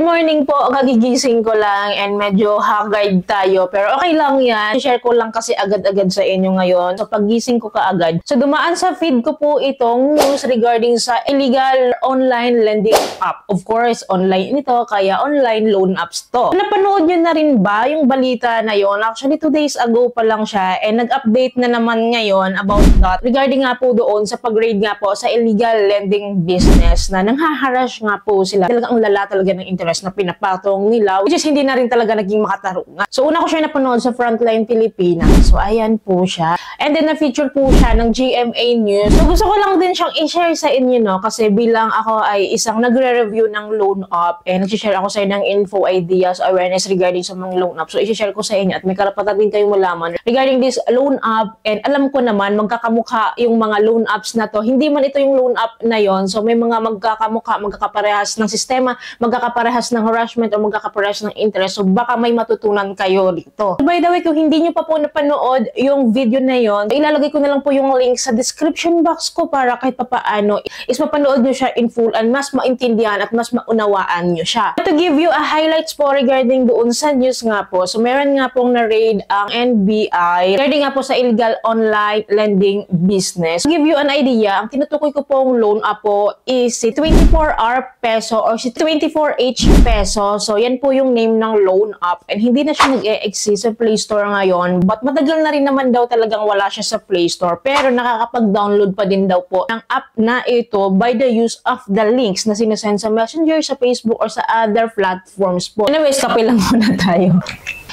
morning po, kagigising ko lang and medyo haggard tayo. Pero okay lang yan. Share ko lang kasi agad-agad sa inyo ngayon. So paggising ko kaagad. So dumaan sa feed ko po itong news regarding sa illegal online lending app. Of course, online ito, kaya online loan apps to. Napanood nyo na rin ba yung balita na yon? Actually, 2 days ago pa lang siya and nag-update na naman ngayon about that. Regarding nga po doon sa pag-raid nga po sa illegal lending business na nanghaharas nga po sila. Talagang lala talaga ng interest na pinapatong nila, which is hindi na rin talaga naging makatarungan. So una ko siya napanood sa Frontline Pilipinas. So ayan po siya. And then na-feature po siya ng GMA News. So gusto ko lang din siyang i-share sa inyo, no? Kasi bilang ako ay isang nagre-review ng loan app and nag-share ako sa inyo ng info, ideas, awareness regarding sa mga loan app. So i-share ko sa inyo at may karapatan din kayong malaman regarding this loan app. And alam ko naman magkakamukha yung mga loan apps na to. Hindi man ito yung loan app na yon. So may mga magkakamukha, magkakaparehas ng sistema, magkakaparehas ng harassment o magkakaparehas ng interest. So baka may matutunan kayo dito. So, by the way, kung hindi nyo pa po napanood yung video na yon, ilalagay ko na lang po yung link sa description box ko para kahit papaano is mapanood nyo siya in full and mas maintindihan at mas maunawaan nyo siya. To give you a highlights po regarding doon sa news nga po. So meron nga pong na-raid ang NBI regarding nga po sa illegal online lending business. To give you an idea, ang tinutukoy ko pong loan app po is si 24R peso or si 24H peso. So yan po yung name ng loan app and hindi na siya nag-e-exist sa Play Store ngayon. But matagal na rin naman daw talagang wala siya sa Play Store. Pero nakakapag-download pa din daw po ng app na ito by the use of the links na sinasend sa Messenger, sa Facebook, or sa other platforms po. Anyways, kape lang muna tayo.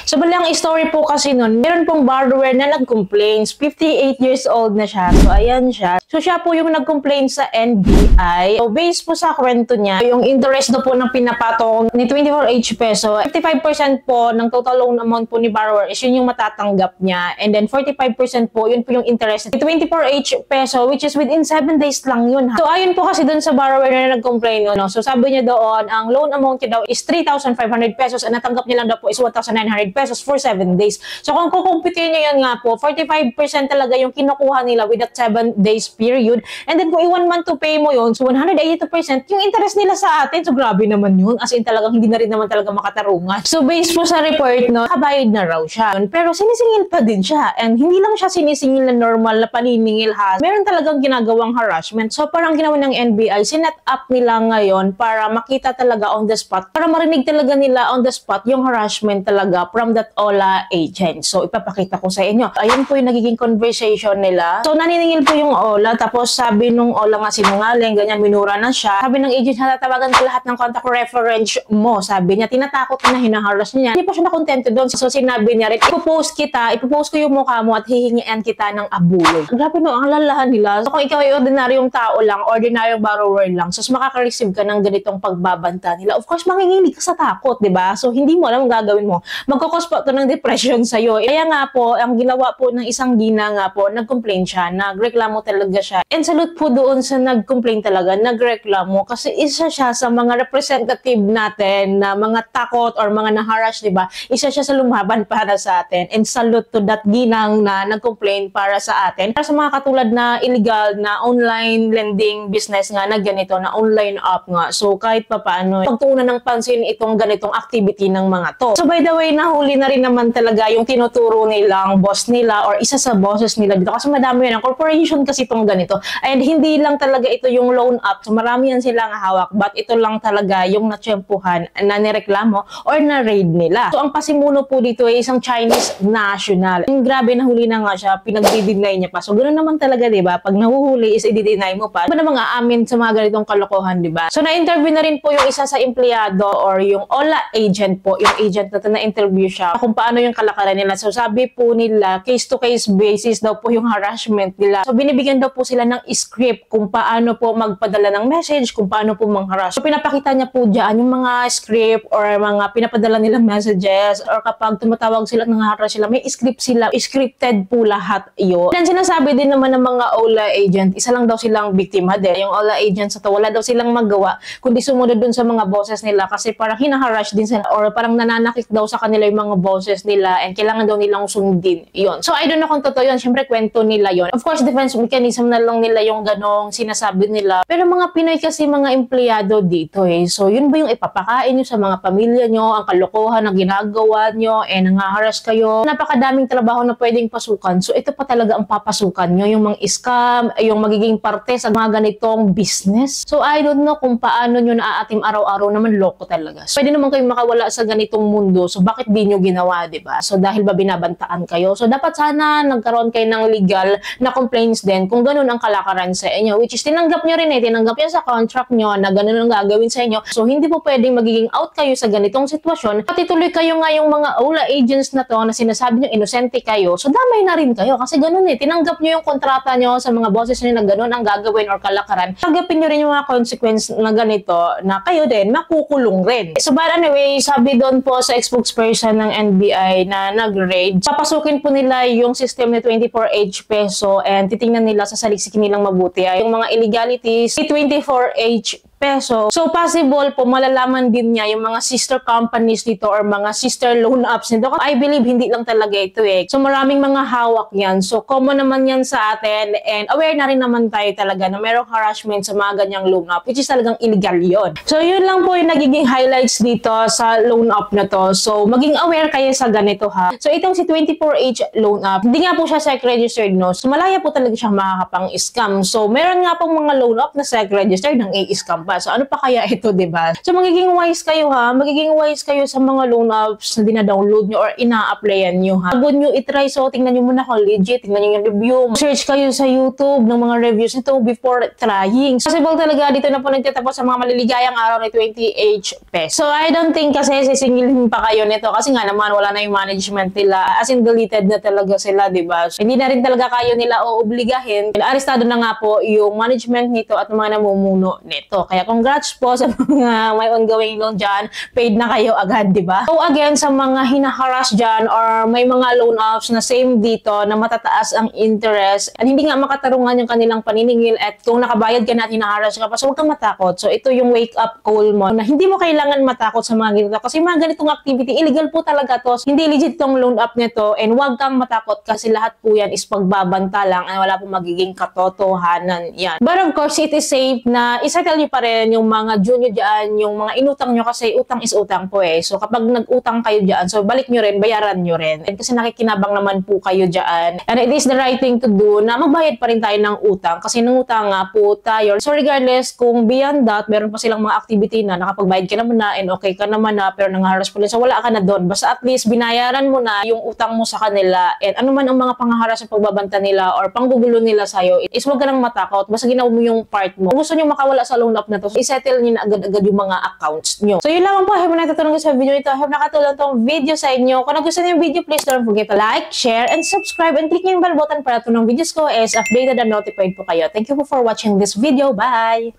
So, bali ang story po kasi nun, meron pong borrower na nag-complains. 58 years old na siya. So, ayan siya. So, siya po yung nag-complain sa NBI. So, based po sa kwento niya, yung interest do po ng pinapatong ni 24H peso, 55% po ng total loan amount po ni borrower is yun yung matatanggap niya. And then, 45% po, yun po yung interest ni 24H peso, which is within 7 days lang yun. So, ayun po kasi dun sa borrower na nag-complain. No? So, sabi niya doon, ang loan amount niya daw is 3,500 pesos and natanggap niya lang daw po is 1,900 pesos for 7 days. So kung kukumpitin nyo yan nga po, 45% talaga yung kinukuha nila with that 7 days period. And then kung i-1 month to pay mo yun, so 182% yung interest nila sa atin. So grabe naman yun. As in talagang hindi na rin naman talaga makatarungan. So based po sa report, no, kabayad na raw siya. Pero sinisingil pa din siya. And hindi lang siya sinisingil na normal na paniningil ha. Meron talagang ginagawang harassment. So parang ginawa ng NBI, sinet up nila ngayon para makita talaga on the spot. Para marinig talaga nila on the spot yung harassment talaga from that OLA agent. So, ipapakita ko sa inyo. Ayun po yung nagiging conversation nila. So, naniningil po yung OLA. Tapos, sabi nung OLA nga sinungaling, ganyan, minura na siya. Sabi ng agent, tatawagan ko lahat ng contact reference mo. Sabi niya, tinatakot na hinaharas niya. Hindi pa siya nakontento doon. So, sinabi niya rin, ipopost ko yung mukha mo at hihingian kita ng abuloy. Grabe no, ang lalahan nila. So, kung ikaw ay ordinaryong tao lang, ordinaryong borrower lang, so, makaka-receive ka ng ganitong pagbabanta nila. Of course, manginginig ka sa takot, di ba? So, hindi mo alam ang gagawin mo. Magkakos pa ito ng depression sa'yo. Kaya nga po, ang ginawa po ng isang gina nga po, nag-complain siya, nagreklamo talaga siya. And salute po doon sa nag-complain talaga, nagreklamo kasi isa siya sa mga representative natin na mga takot or mga na-harass, diba? Isa siya sa lumaban para sa atin. And salute to that ginang na nag-complain para sa atin. Para sa mga katulad na illegal na online lending business nga na ganito, na online app nga. So kahit pa paano, pagtuunan ng pansin itong ganitong activity ng mga to. So by the way, nahuli na rin naman talaga yung tinuturo nilang boss nila or isa sa bosses nila dito. Kasi madami yan. Ang corporation kasi itong ganito. And hindi lang talaga ito yung loan app. So marami yan silang hawak. But ito lang talaga yung natsyempuhan na nireklamo or na-raid nila. So ang pasimuno po dito ay isang Chinese national. Yung grabe, nahuli na nga siya. Pinag-deny niya pa. So ganoon naman talaga, diba? Pag nahuhuli is i-deny mo pa. Diba namang aamin sa mga ganitong kalokohan, diba? So na-interview na rin po yung isa sa empleyado or yung OLA agent po. Yung agent na na-interview siya kung paano yung kalakaran nila. So sabi po nila, case-to-case basis daw po yung harassment nila. So binibigyan daw po sila ng script kung paano po magpadala ng message, kung paano po mang-harass. So pinapakita niya po dyan yung mga script or mga pinapadala nilang messages or kapag tumatawag sila at nang-harass sila, may script sila. Scripted po lahat yun. Then sinasabi din naman ng mga OLA agent, isa lang daw silang biktima din. Yung OLA agent sa to, wala daw silang magawa kundi sumunod dun sa mga bosses nila kasi parang hinaharass din sila or parang nananakit daw sa kanila yung mga bosses nila and kailangan daw nilang sundin. Yun. So, I don't know kung totoo yun. Siyempre, kwento nila yun. Of course, defense mechanism na lang nila yung ganong sinasabi nila. Pero mga Pinoy kasi mga empleyado dito eh. So, yun ba yung ipapakain nyo sa mga pamilya nyo, ang kalokohan na ginagawa nyo, nangaharas kayo. Napakadaming trabaho na pwedeng pasukan. So, ito pa talaga ang papasukan nyo. Yung mga scam, yung magiging parte sa mga ganitong business. So, I don't know kung paano nyo naaatim araw-araw naman, loko talaga. So, pwede naman kayong makawala sa ganitong mundo. So, bakit di nyo ginawa, diba? So, dahil ba binabantaan kayo? So, dapat sana nagkaroon kayo ng legal na complaints din kung ganun ang kalakaran sa inyo. Which is, tinanggap nyo rin tinanggap yan sa contract nyo na ganun ang gagawin sa inyo. So, hindi po pwedeng magiging out kayo sa ganitong sitwasyon. Pati tuloy kayo nga yung mga OLA agents na to na sinasabi nyo inosente kayo. So, damay na rin kayo. Kasi ganun tinanggap nyo yung kontrata nyo sa mga bosses nyo na ganun ang gagawin or kalakaran. Tanggapin nyo rin yung mga consequence na ganito na kayo din makukulong rin. So, but anyway, sabi doon po sa spokesperson ng NBI na nag-raid, papasukin po nila yung system na 24H peso and titingnan nila sa saliksikin nilang mabuti ay yung mga illegalities, 24H peso. So, possible po malalaman din niya yung mga sister companies dito or mga sister loan apps nito. I believe hindi lang talaga ito So, maraming mga hawak yan. So, common naman yan sa atin and aware na rin naman tayo talaga na merong harassment sa mga ganyang loan app which is talagang illegal yon. So, yun lang po yung nagiging highlights dito sa loan app na to. So, maging aware kayo sa ganito ha. So, itong si 24H loan app, hindi nga po siya SEC-registered no. So, malaya po talaga siyang makakapang-scam. So, meron nga pong mga loan app na SEC-registered ng A-scam pa. So, ano pa kaya ito, diba? So, magiging wise kayo ha. Magiging wise kayo sa mga loan apps na dina-download nyo or ina-applyan nyo ha. Bago nyo itry, so tingnan nyo muna kung legit. Tingnan nyo yung review. Search kayo sa YouTube ng mga reviews nito before trying. Possible talaga dito na po nagtatapos sa mga maliligayang araw na 20H peso. So, I don't think kasi sisingilin pa kayo nito kasi nga naman wala na yung management nila. As in, deleted na talaga sila, diba? So, hindi na rin talaga kayo nila oobligahin. Arestado na nga po yung management nito at mga namumuno nito. Kaya congrats po sa mga may ongoing loan dyan. Paid na kayo agad, diba? So again, sa mga hinaharas dyan or may mga loan apps na same dito na matataas ang interest at hindi nga makatarungan yung kanilang paniningil at kung nakabayad ka na at hinaharas ka pa, so huwag kang matakot. So ito yung wake up call mo na hindi mo kailangan matakot sa mga ganito kasi mga ganitong activity, illegal po talaga to. Hindi legit tong loan app nito and huwag kang matakot kasi lahat po yan is pagbabanta lang at wala po magiging katotohanan yan. But of course, it is safe na isettle nyo pa rin yung mga junior dyan, yung mga inutang nyo kasi utang is utang po So kapag nag-utang kayo dyan, so balik nyo rin, bayaran nyo rin. And kasi nakikinabang naman po kayo dyan. And it is the right thing to do na magbayad pa rin tayo ng utang kasi nangutang nga po tayo. So regardless kung beyond that, meron pa silang mga activity na nakapagbayad ka naman na and okay ka naman na pero nangharas pa rin. So wala ka na doon. Basta at least binayaran mo na yung utang mo sa kanila and ano man ang mga pangharas sa pagbabanta nila or panggugulo nila sa'yo, is huwag ka nang matakot. Basta ginawa mo yung part mo. Kung gusto nyo makawala sa loan app na to, settle nyo na agad-agad yung mga accounts nyo. So, yun lang po. Happy na natutulong sa video ito. Happy nakatulong tong video sa inyo. Kung nagustuhan yung video, please don't forget to like, share, and subscribe. And click yung bell button para tunong videos ko is updated and notified po kayo. Thank you po for watching this video. Bye!